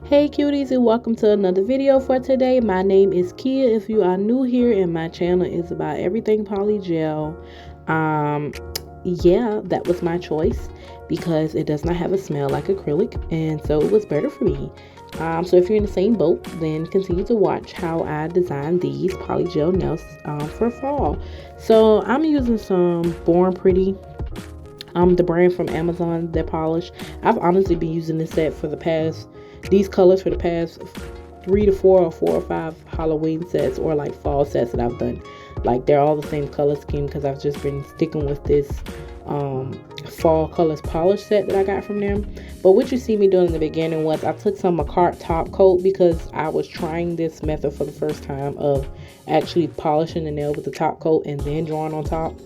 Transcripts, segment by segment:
Hey cuties, and welcome to another video for today. My name is Kia. If you are new here, and my channel is about everything polygel. Yeah, that was my choice because it does not have a smell like acrylic, and so it was better for me. So if you're in the same boat, then continue to watch how I design these polygel nails for fall. So I'm using some Born Pretty, the brand from Amazon that polish. I've honestly been using this set for the past, these colors for the past 3 to 4 or 5 Halloween sets or like fall sets that I've done. Like they're all the same color scheme because I've just been sticking with this fall colors polish set that I got from them. But what you see me doing in the beginning was I took some Makartt top coat because I was trying this method for the first time of actually polishing the nail with the top coat and then drawing on top,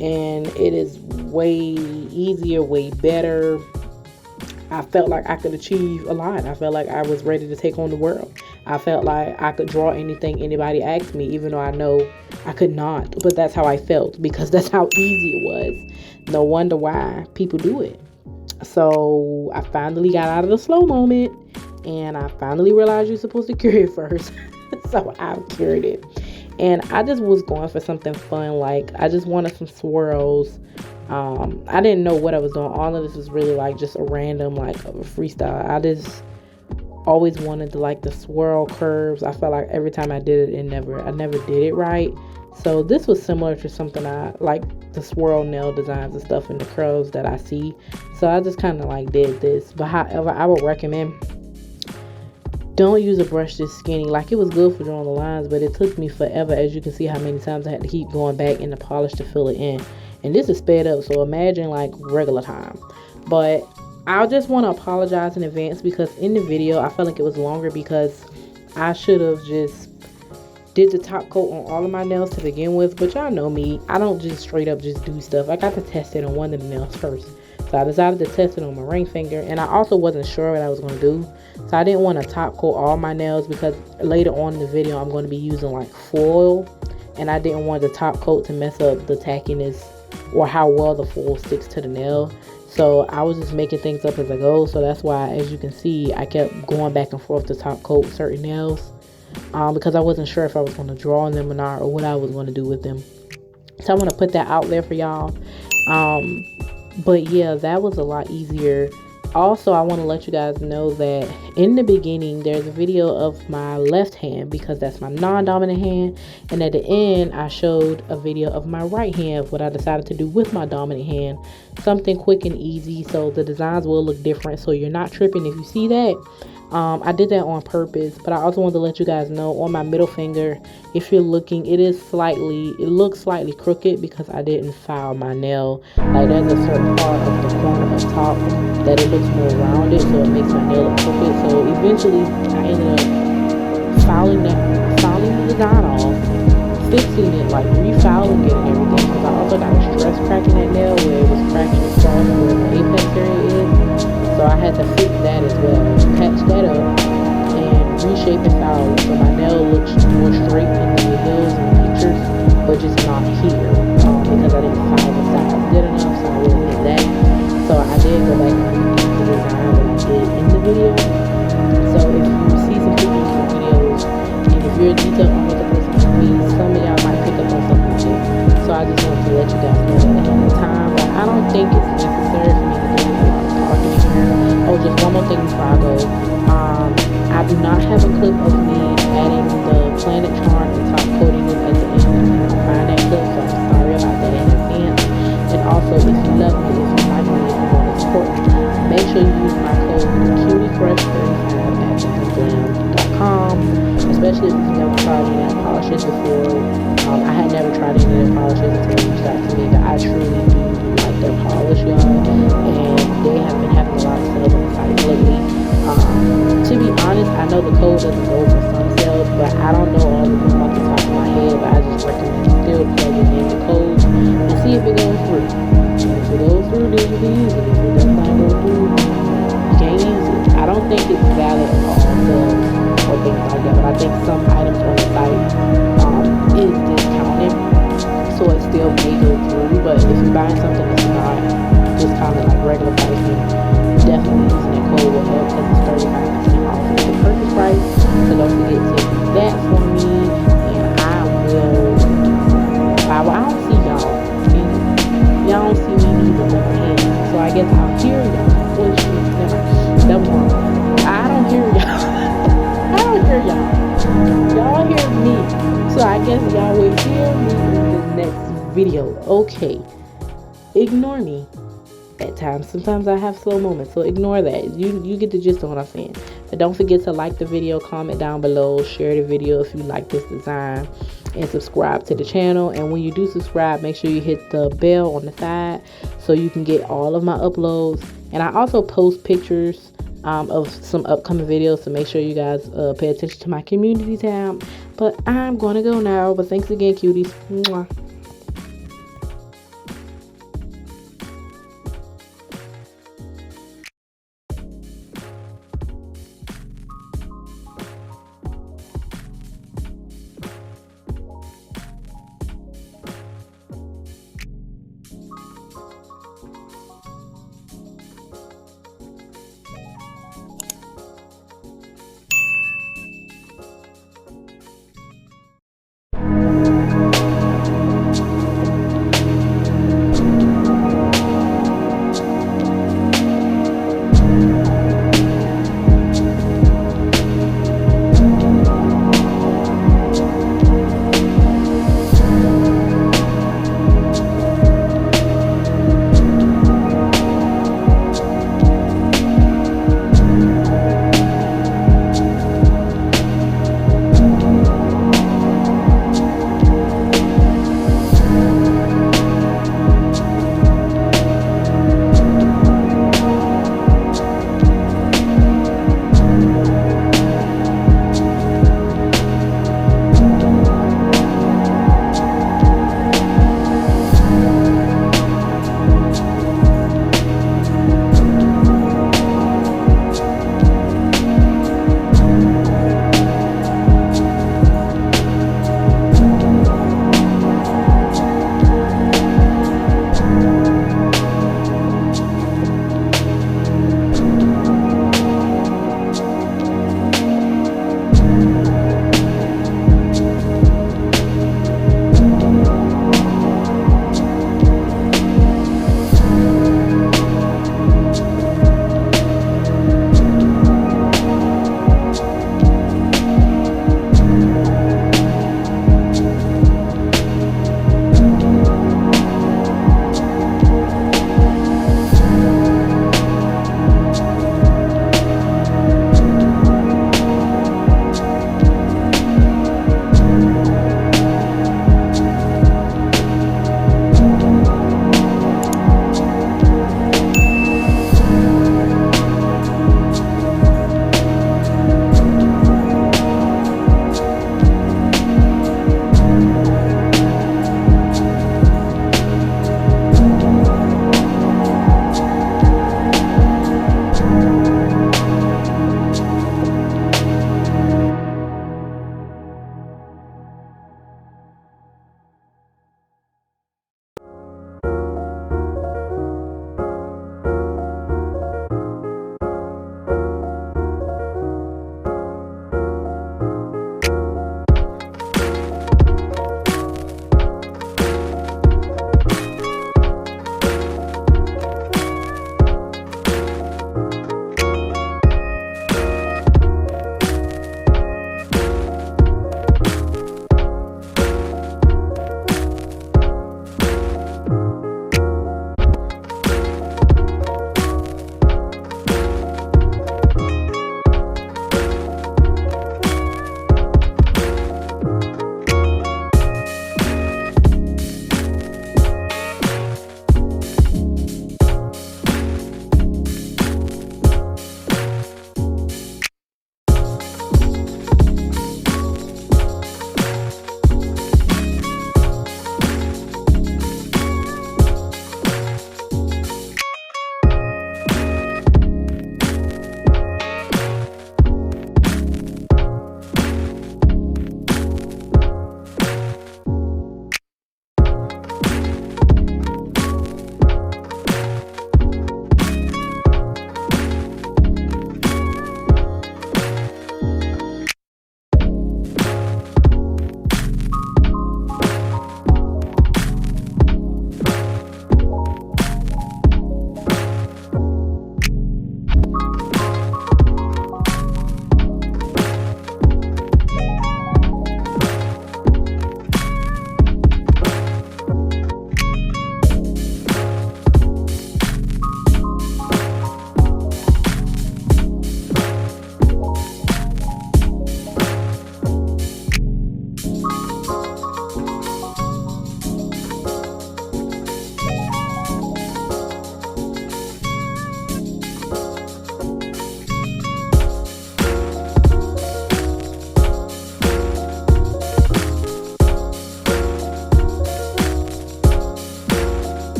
and it is way easier, way better. I felt like I could achieve a lot. I felt like I was ready to take on the world. I felt like I could draw anything anybody asked me, even though I know I could not. But that's how I felt because that's how easy it was. No wonder why people do it. So I finally got out of the slow moment and I finally realized you're supposed to cure it first. So I cured it. And I just was going for something fun. Like I just wanted some swirls. I didn't know what I was doing. All of this was really like just a random like a freestyle. I just always wanted to like the swirl curves. I felt like every time I did it, I never did it right. So this was similar to something I like, the swirl nail designs and stuff and the curls that I see. So I just kind of like did this. But however, I would recommend don't use a brush this skinny. Like it was good for drawing the lines, but it took me forever. As you can see how many times I had to keep going back in the polish to fill it in. And this is sped up, so imagine like regular time. But I just want to apologize in advance because in the video I felt like it was longer because I should have just did the top coat on all of my nails to begin with. But y'all know me, I don't just straight up just do stuff. I got to test it on one of the nails first. So I decided to test it on my ring finger, and I also wasn't sure what I was going to do. So I didn't want to top coat all my nails because later on in the video I'm going to be using like foil, and I didn't want the top coat to mess up the tackiness or how well the foil sticks to the nail. So I was just making things up as I go. So that's why, as you can see, I kept going back and forth to top coat certain nails because I wasn't sure if I was going to draw on them or not, or what I was going to do with them. So I want to put that out there for y'all. But yeah, that was a lot easier. Also, I want to let you guys know that in the beginning, there's a video of my left hand because that's my non-dominant hand. And at the end, I showed a video of my right hand, what I decided to do with my dominant hand. Something quick and easy, so the designs will look different, so you're not tripping if you see that. I did that on purpose, but I also wanted to let you guys know on my middle finger, if you're looking, it looks slightly crooked because I didn't file my nail. Like there's a certain part of the corner up top that it looks more rounded, so it makes my nail look crooked. So eventually I ended up filing the design off, fixing it, like refiling it and everything, because I also got a stress crack in that nail where it was cracking across where the apex area is. So I had to fix that as well, patch that up, and reshape and file. So my nail looks more straight in the videos and pictures, but just not here, because I didn't file the sides good enough, so I really did that. So I did go back and redo the design that I did in the video. So if you see some pictures from videos, and if you're a detail oriented person like me, some of y'all might pick up on something too. So I just wanted to let you guys know that ahead of time. But I don't think it's necessary for me to do a lot of talking here. Oh, just one more thing before I go. I do not have a clip of me adding the planet charm and top coating it at the end. I can't find that clip, so I'm sorry about that in advance. And also, if you love me, if you like me, if you want to support me, make sure you use my code CutieFresh35 at MadamGlam.com. Especially if you've never tried any nail polishes before. I had never tried any nail polishes until you reached out to me, but I truly do like their polish, y'all. And they have been having a lot of sales on the site lately. To be honest, I know the code doesn't go for some sales, but I don't know all of them off the top of my head. But I just recommend still plugging in the code and see if it goes through. And if it goes through, then you can use it. If it does not go through, you can't use it. I don't think it's valid on all sales or things like that, but I think some items on the site is discounted, so it still may go through. But if you're buying something that's not just kind of like regular pricing, definitely using that code will help because it's 35% off. guess I'll hear y'all. Wait, that was wrong. I don't hear y'all. I don't hear y'all. Y'all hear me. So I guess y'all will hear me in the next video. Okay. Ignore me at times. Sometimes I have slow moments, so ignore that. You get the gist of what I'm saying. But don't forget to like the video, comment down below, share the video if you like this design, and subscribe to the channel. And when you do subscribe, make sure you hit the bell on the side so you can get all of my uploads. And I also post pictures of some upcoming videos, so make sure you guys pay attention to my community tab. But I'm gonna go now. But thanks again, cuties. Mwah.